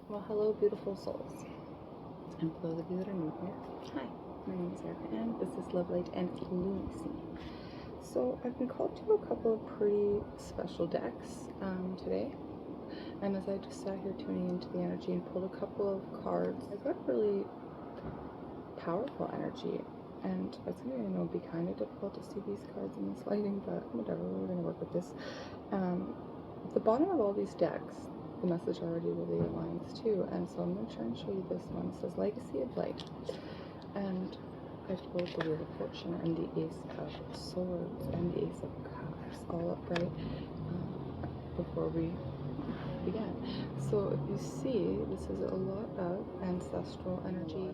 Well, hello, beautiful souls. And for those of you that are new here, hi, my name is Erica, and this is Love, Light, and Lunacy. So, I've been called to a couple of pretty special decks today. And as I just sat here tuning into the energy and pulled a couple of cards, I got really powerful energy. And I think I know it'd be kind of difficult to see these cards in this lighting, but whatever, we're going to work with this. At the bottom of all these decks, the message already really aligns too, and so I'm going to try and show you this one. It says Legacy of Light, and I pulled the Wheel of Fortune and the Ace of Swords and the Ace of Cups all upright before we began. So if you see, this is a lot of ancestral energy,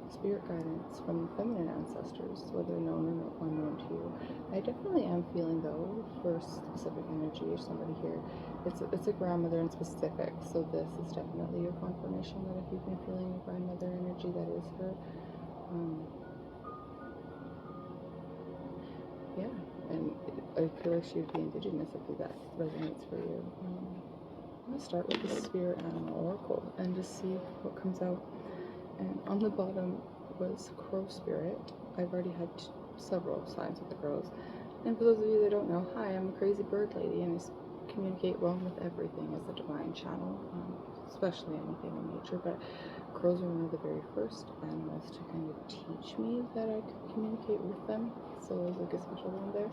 spirit guidance from feminine ancestors, whether known or unknown to you. I definitely am feeling, though, for specific energy or somebody here, it's a grandmother in specific, so this is definitely your confirmation that if you've been feeling a grandmother energy, that is her. Yeah, and I feel like she would be indigenous if that resonates for you. I'm going to start with the Spirit Animal Oracle and just see what comes out. And on the bottom was Crow Spirit. I've already had several signs with the crows. And for those of you that don't know, hi, I'm a crazy bird lady, and I communicate well with everything as a divine channel, especially anything in nature. But crows are one of the very first animals to kind of teach me that I could communicate with them. So there's like a special one there.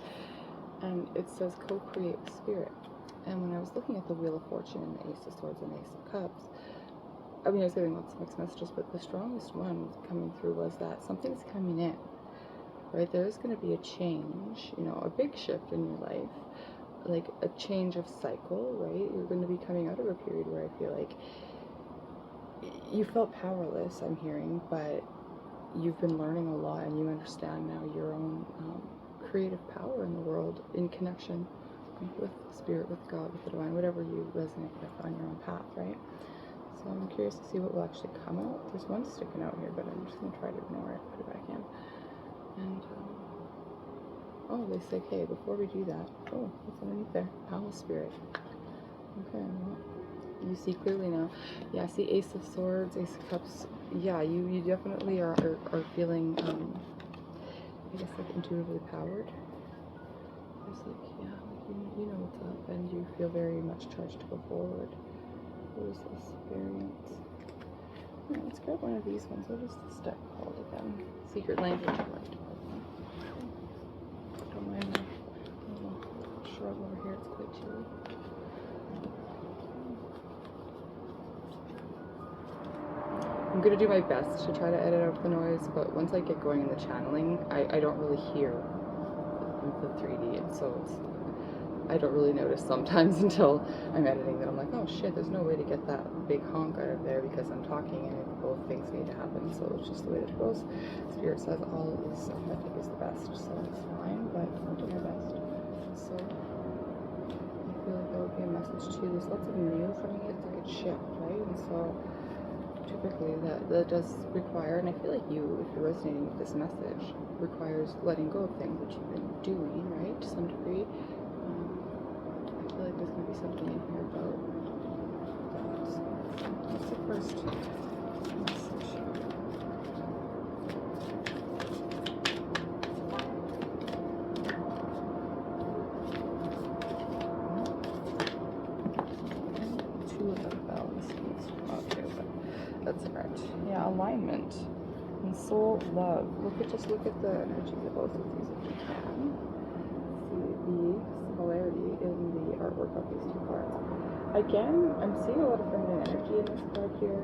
And it says co-create with spirit. And when I was looking at the Wheel of Fortune and the Ace of Swords and the Ace of Cups, I mean, I was getting lots of mixed messages, but the strongest one coming through was that something's coming in, right? There's going to be a change, you know, a big shift in your life, like a change of cycle, right? You're going to be coming out of a period where I feel like you felt powerless, I'm hearing, but you've been learning a lot and you understand now your own creative power in the world in connection with spirit, with God, with the divine, whatever you resonate with on your own path, right? So I'm curious to see what will actually come out. There's one sticking out here, but I'm just going to try to ignore it, put it back in. And, oh, they say, okay, before we do that, oh, what's underneath there? Owl Spirit. Okay, well, you see clearly now. Yeah, I see Ace of Swords, Ace of Cups. Yeah, you definitely are feeling, I guess, like intuitively powered. It's like, yeah, like you know what's up, and you feel very much charged to go forward. What is this variant? Yeah, let's grab one of these ones. What is this deck called again? Secret Language of Light. Don't mind my little shrub over here, it's quite chilly. I'm going to do my best to try to edit out the noise, but once I get going in the channeling, I don't really hear the 3D, and so I don't really notice sometimes until I'm editing that I'm like, oh shit, there's no way to get that big honk out of there because I'm talking and both things need to happen, so it's just the way that it goes. Spirit says all is, I think, is the best, so it's fine, but I'll do my best. So I feel like that would be a message too. There's lots of new coming in, it's like a shift, right? And so typically that does require, and I feel like you, if you're resonating with this message, requires letting go of things that you've been doing, right, to some degree. I feel like there's going to be something in here about that. What's the first message here? Two of them fell. This one's not here, but that's alright. Yeah, alignment and soul love. Just look at the energies of both of these if you can. See the similarity in the artwork of these two cards. Again, I'm seeing a lot of feminine energy in this card here.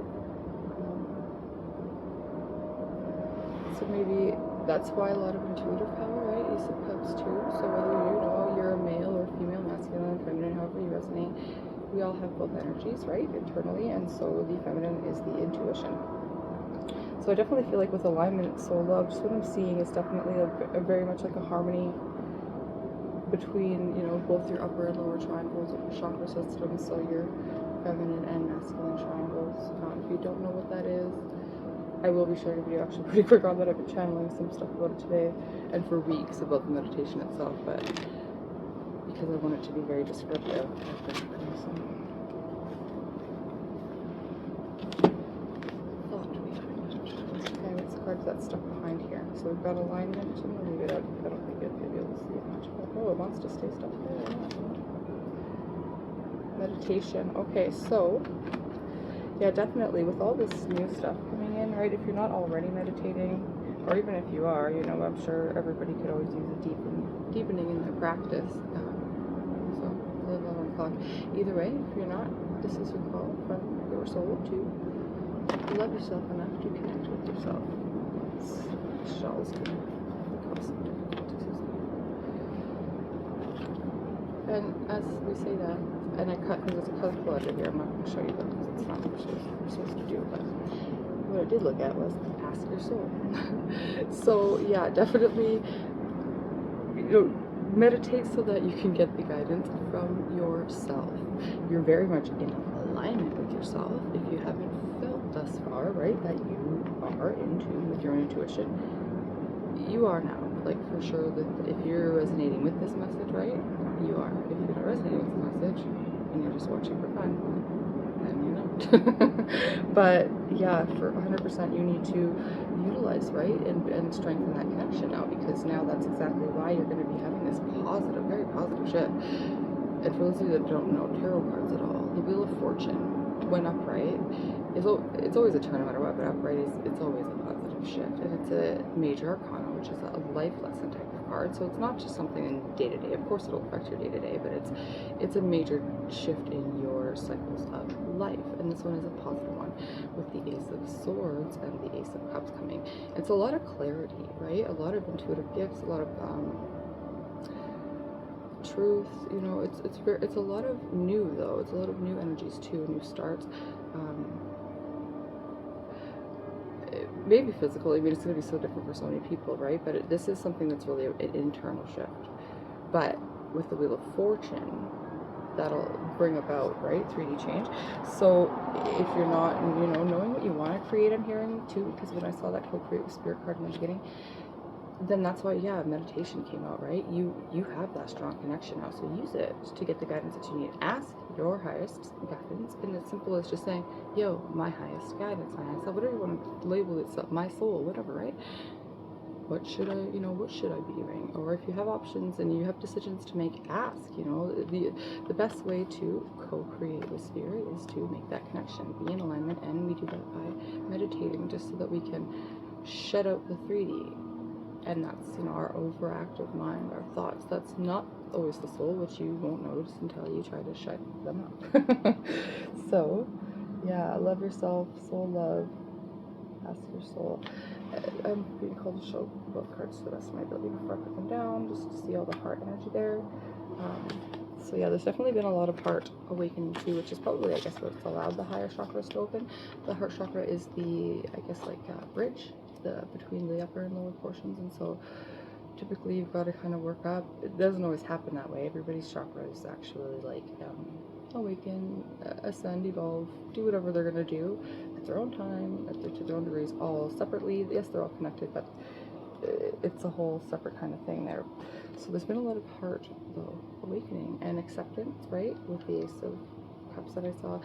So maybe that's why a lot of intuitive power, right? Ace of Cups too. So whether you're a male or female, masculine, feminine, however you resonate, we all have both energies, right? Internally, and so the feminine is the intuition. So I definitely feel like with alignment, soul love, just what I'm seeing is definitely a very much like a harmony between, you know, both your upper and lower triangles of your chakra system, so your feminine and masculine triangles. If you don't know what that is, I will be sharing a video actually pretty quick on that. I've been channeling some stuff about it today and for weeks about the meditation itself, but because I want it to be very descriptive, I've been putting some that's stuck behind here. So we've got alignment. I'm going to leave it out. I don't think you'll be able to see it much, but oh, it wants to stay stuck there. Meditation. Okay, so yeah, definitely with all this new stuff coming in, right? If you're not already meditating, or even if you are, you know, I'm sure everybody could always use a deepening in their practice. So the 11 o'clock. Either way, if you're not, this is your call from your soul to love yourself enough to connect with yourself. Shells can cause some difficulties. And as we say that, and I cut because it's a colorful under here, I'm not going to show you that because it's not what we're supposed to do, but what I did look at was ask your soul. So yeah, definitely, you know, meditate so that you can get the guidance from yourself. You're very much in alignment with yourself. If you haven't felt thus far, right, that you are in tune with your own intuition, you are now. Like, for sure, that if you're resonating with this message, right, you are. If you're not resonating with this message and you're just watching for fun, then you're not. But yeah, for 100% you need to utilize, right, and strengthen that connection now, because now that's exactly why you're going to be having this positive, very positive shift. And for those of you that don't know tarot cards at all, the Wheel of Fortune, when upright, it's always a turn no matter what, but upright it's always a positive shift. And it's a major arcana, which is a life lesson type of card. So it's not just something in day-to-day. Of course it'll affect your day-to-day, but it's a major shift in your cycles of life. And this one is a positive one, with the Ace of Swords and the Ace of Cups coming. It's a lot of clarity, right? A lot of intuitive gifts, a lot of truth, you know. It's a lot of new, though. It's a lot of new energies too, new starts. Maybe physical. I mean, it's going to be so different for so many people, right? But this is something that's really an internal shift. But with the Wheel of Fortune, that'll bring about, right, 3D change. So if you're not, you know, knowing what you want to create, I'm hearing too, because when I saw that co-create with Spirit card in the beginning, then that's why, yeah, meditation came out, right? You have that strong connection now, so use it to get the guidance that you need. Ask your highest guidance, and as simple as just saying, yo, my highest guidance, my highest self, whatever you want to label it, my soul, whatever, right? What should I be doing? Or if you have options and you have decisions to make, ask, you know. The best way to co-create with Spirit is to make that connection, be in alignment, and we do that by meditating, just so that we can shut out the 3D. And that's, you know, our overactive mind, our thoughts. That's not always the soul, which you won't notice until you try to shut them up. So, yeah, love yourself, soul love, ask your soul. I'm being called to show both cards to the best of my ability before I put them down, just to see all the heart energy there. So yeah, there's definitely been a lot of heart awakening too, which is probably, I guess, what's allowed the higher chakras to open. The heart chakra is the, I guess, like bridge between the upper and lower portions, and so typically you've got to kind of work up. It doesn't always happen that way. Everybody's chakras actually like awaken, ascend, evolve, do whatever they're going to do at their own time, to their own degrees, all separately. Yes, they're all connected, but it's a whole separate kind of thing there. So there's been a lot of heart, though, awakening and acceptance, right, with the Ace of Cups that I saw.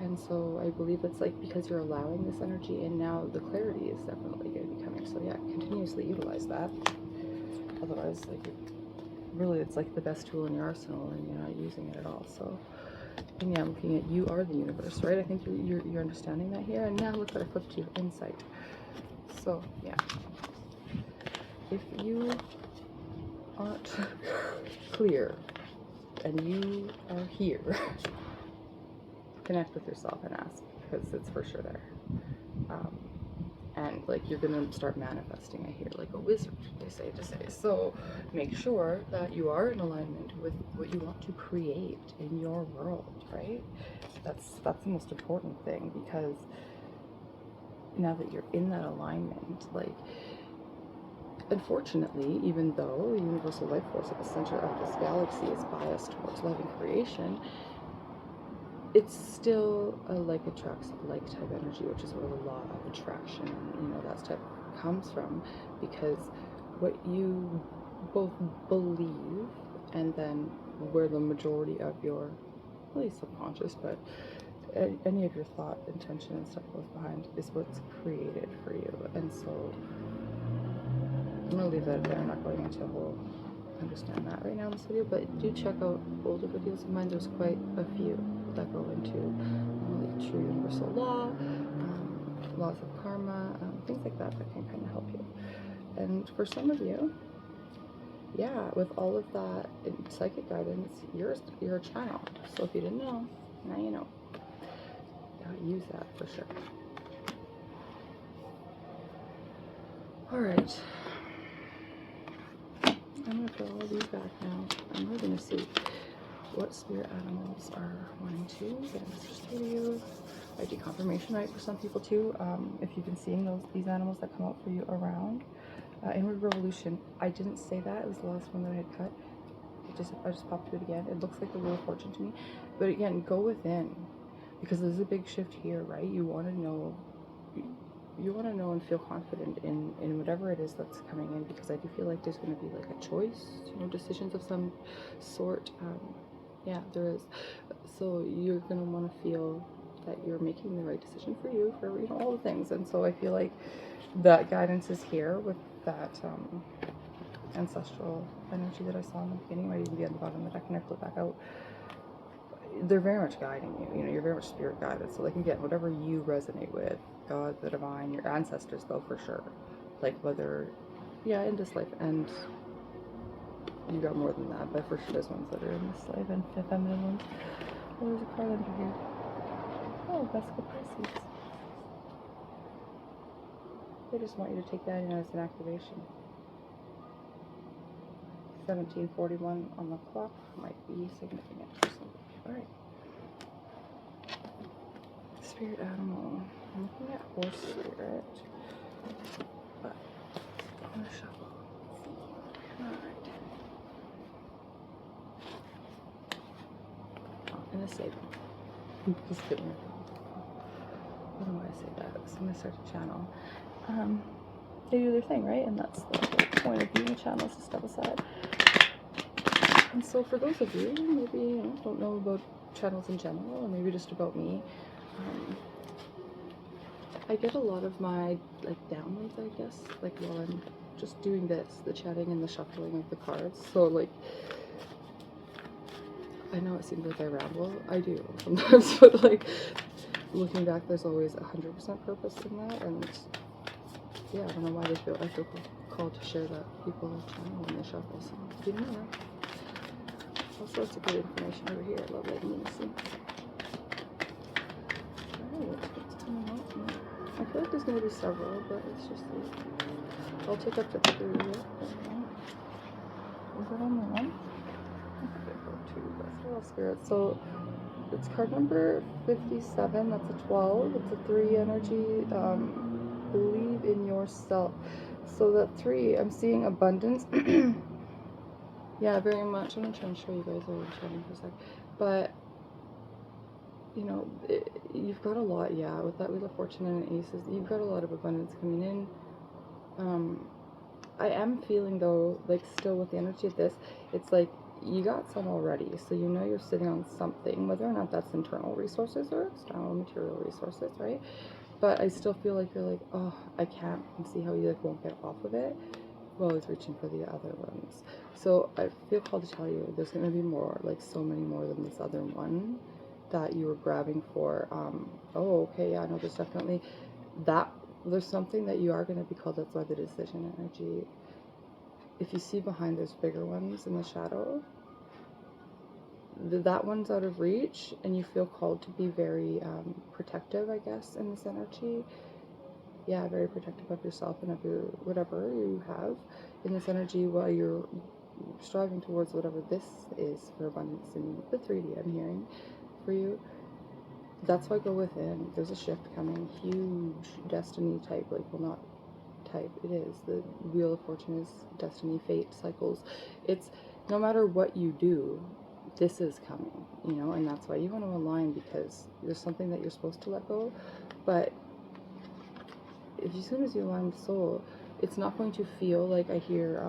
And so I believe it's like because you're allowing this energy, and now the clarity is definitely going to be coming. So yeah, continuously utilize that. Otherwise, like, it's like the best tool in your arsenal, and you're not using it at all. So, and yeah, I'm looking at you are the universe, right? I think you're understanding that here. And now look what I flipped you, insight. So yeah, if you aren't clear and you are here, connect with yourself and ask, because it's for sure there. And like, you're gonna start manifesting, I hear, like a wizard, they say to say. So make sure that you are in alignment with what you want to create in your world, right? That's the most important thing, because now that you're in that alignment, like, unfortunately, even though the universal life force at the center of this galaxy is biased towards love and creation, it's still a like attracts like type energy, which is where the law of attraction, you know, that type comes from, because what you both believe and then where the majority of your, really subconscious, but any of your thought, intention, and stuff goes behind is what's created for you. And so I'm going to leave that there. I'm not going into a whole understand that right now in this video, but do check out older videos of mine. There's quite a few that go into like true universal law, laws of karma, things like that that can kind of help you. And for some of you, yeah, with all of that psychic guidance, you're a channel. So if you didn't know, now you know. Use that for sure. Alright. I'm going to put all of these back now. And we're going to see what spirit animals are wanting to get answers to you. I do confirmation, right, for some people too. If you've been seeing these animals that come out for you around. Inward Revolution. I didn't say that. It was the last one that I had cut. I just popped it again. It looks like the Wheel of Fortune to me. But again, go within. Because there's a big shift here, right? You want to know and feel confident in whatever it is that's coming in, because I do feel like there's going to be like a choice, decisions of some sort. Yeah, there is. So you're going to want to feel that you're making the right decision for you, for all the things. And so I feel like that guidance is here with that ancestral energy that I saw in the beginning, might even be on the bottom of the deck when I flip back out. They're very much guiding you. You're very much spirit guided. So like, again, whatever you resonate with, God, the divine, your ancestors, though, for sure. Like whether, yeah, in this life, and you got more than that, but for sure there's ones that are in this life and feminine ones. Oh, there's a card under here. Oh, Vesica Pisces. They just want you to take that in as an activation. 1741 on the clock might be significant for somebody. Alright. Spirit animal. I'm looking at horse spirit. But I'm gonna shuffle. Alright. Oh, I'm gonna save them. Just kidding. I don't know why I say that. So I'm gonna start to channel. They do their thing, right? And that's the whole point of being a channel, is to step aside. And so for those of you maybe don't know about channels in general, or maybe just about me, I get a lot of my downloads, I guess, while I'm just doing this, the chatting and the shuffling of the cards. So I know it seems like I ramble. I do sometimes, but looking back, there's always 100% purpose in that. And yeah, I don't know why I feel called to share that people channel when they shuffle. So you know. All sorts of good information over here. I love letting you see. Alright, what's coming out? I feel like there's going to be several, but it's just I'll take up to 3. Is that only one? I think I go 2, but it's a lot of spirits. So it's card number 57. That's a 12. It's a 3 energy. Believe in yourself. So that 3, I'm seeing abundance. Yeah, very much. I'm going to try and show you guys over chatting for a sec. But, you've got a lot, yeah, with that Wheel of Fortune and Aces. You've got a lot of abundance coming in. I am feeling, though, still with the energy of this, it's like you got some already. So you're sitting on something, whether or not that's internal resources or external material resources, right? But I still feel like you're oh, I can't see how you won't get off of it. We're always reaching for the other ones. So I feel called to tell you there's going to be more, so many more than this other one that you were grabbing for. Oh, okay, yeah, no, there's definitely there's something that you are going to be called. That's why the decision energy. If you see behind, there's bigger ones in the shadow. That one's out of reach, and you feel called to be very protective, I guess, in this energy. Yeah, very protective of yourself and of your whatever you have in this energy while you're striving towards whatever this is for abundance in the 3D I'm hearing for you. That's why go within. There's a shift coming, huge destiny type, well, not type, it is. The Wheel of Fortune is destiny, fate, cycles. It's no matter what you do, this is coming, and that's why you want to align, because there's something that you're supposed to let go, but as soon as you align with soul, it's not going to feel like I hear,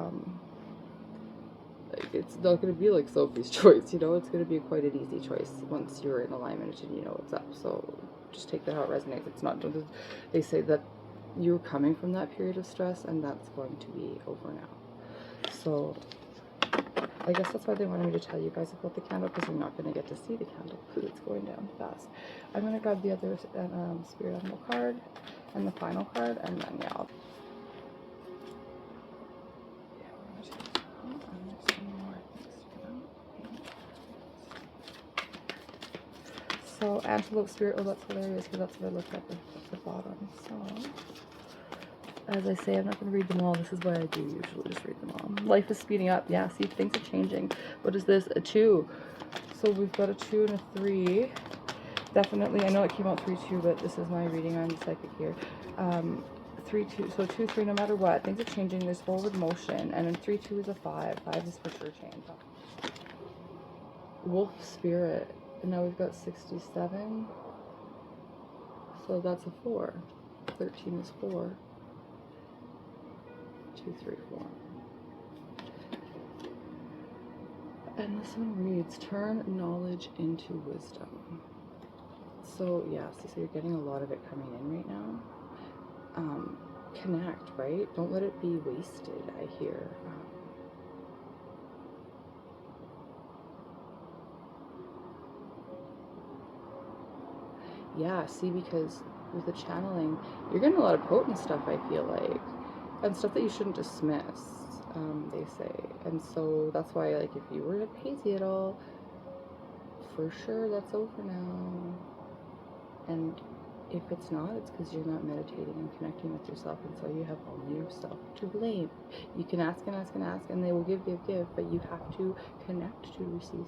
it's not going to be like Sophie's choice, it's going to be quite an easy choice once you're in alignment and you know what's up. So just take that how it resonates. It's not, they say that you're coming from that period of stress, and that's going to be over now. So I guess that's why they wanted me to tell you guys about the candle, because you're not going to get to see the candle because it's going down fast. I'm going to grab the other spirit animal card and the final card, and then yeah, so antelope spirit, oh that's hilarious because that's what I looked up at the bottom. So as I say, I'm not going to read them all. This is what I do usually, just read them all. Life is speeding up. Yeah, see, things are changing. What is this? A 2. So we've got a 2 and a 3. Definitely, I know it came out 3-2, but this is my reading. I'm the psychic here. 3-2, so 2-3, no matter what, things are changing. There's forward motion, and then 3-2 is a 5. 5 is for sure change. Wolf spirit, and now we've got 67. So that's a 4. 13 is 4. 2, 3, 4. And this one reads, turn knowledge into wisdom. So yeah, so you're getting a lot of it coming in right now. Connect, right? Don't let it be wasted, I hear. Yeah, see, because with the channeling, you're getting a lot of potent stuff, I feel like. And stuff that you shouldn't dismiss, they say. And so that's why, like, if you were to hazy at all, for sure that's over now. And if it's not, it's because you're not meditating and connecting with yourself, and so you have only yourself to blame. You can ask and ask and ask, and they will give, but you have to connect to receive,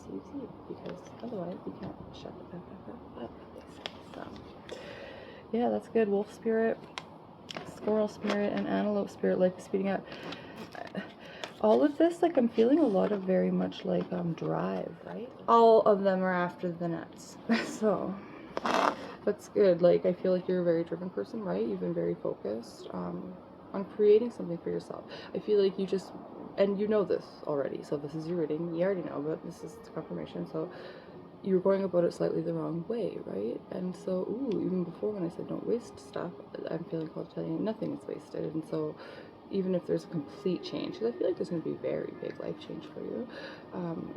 because otherwise you can't shut the up, they say. So, yeah, that's good. Wolf spirit, squirrel spirit, and antelope spirit, life is speeding up. All of this, like, I'm feeling a lot of very much like drive, right? All of them are after the nuts. So that's good. Like, I feel like you're a very driven person, right? You've been very focused on creating something for yourself. I feel like you just, and you know this already, so this is your reading. You already know, but this is confirmation. So you're going about it slightly the wrong way, right? And so, even before when I said don't waste stuff, I'm feeling called to tell you nothing is wasted. And so even if there's a complete change, because I feel like there's going to be very big life change for you,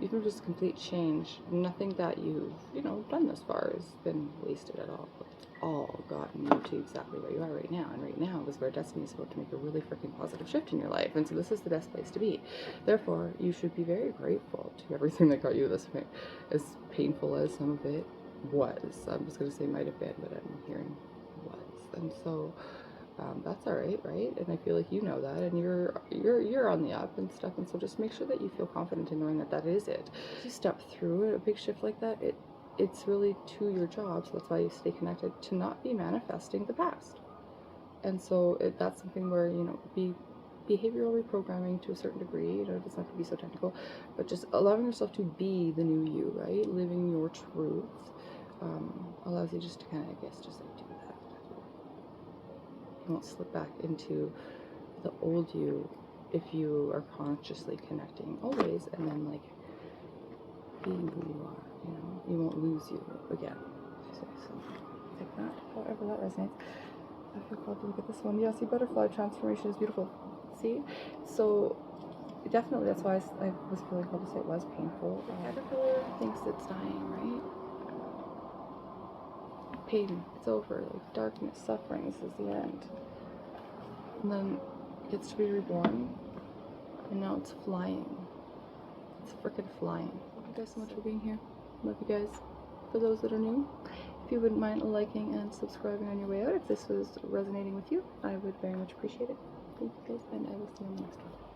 even if there's a complete change, nothing that you've, done thus far has been wasted at all. It's all gotten you to exactly where you are right now, and right now is where destiny is about to make a really freaking positive shift in your life, and so this is the best place to be. Therefore, you should be very grateful to everything that got you this way, as painful as some of it was. I'm just going to say might have been, but I'm hearing was, and so that's all right, right? And I feel like you know that, and you're on the up and stuff, and so just make sure that you feel confident in knowing that that is it. If you step through a big shift like that, it's really to your job, so that's why you stay connected, to not be manifesting the past. And so that's something where, be behavioral reprogramming to a certain degree, it doesn't have to be so technical, but just allowing yourself to be the new you, right? Living your truth allows you just to kind of, I guess, just like do that. You won't slip back into the old you if you are consciously connecting always, and then like being who you are, you won't lose you again. So take that, however that resonates. I feel called to look at this one. Yeah, see, butterfly transformation is beautiful. See? So definitely that's why I was feeling called to say it was painful. The caterpillar thinks it's dying, right? Pain, it's over, like darkness, suffering, this is the end. And then it gets to be reborn, and now it's flying. It's freaking flying. Thank you guys so much for being here. Love you guys. For those that are new, if you wouldn't mind liking and subscribing on your way out, if this was resonating with you, I would very much appreciate it. Thank you guys, and I will see you on the next one.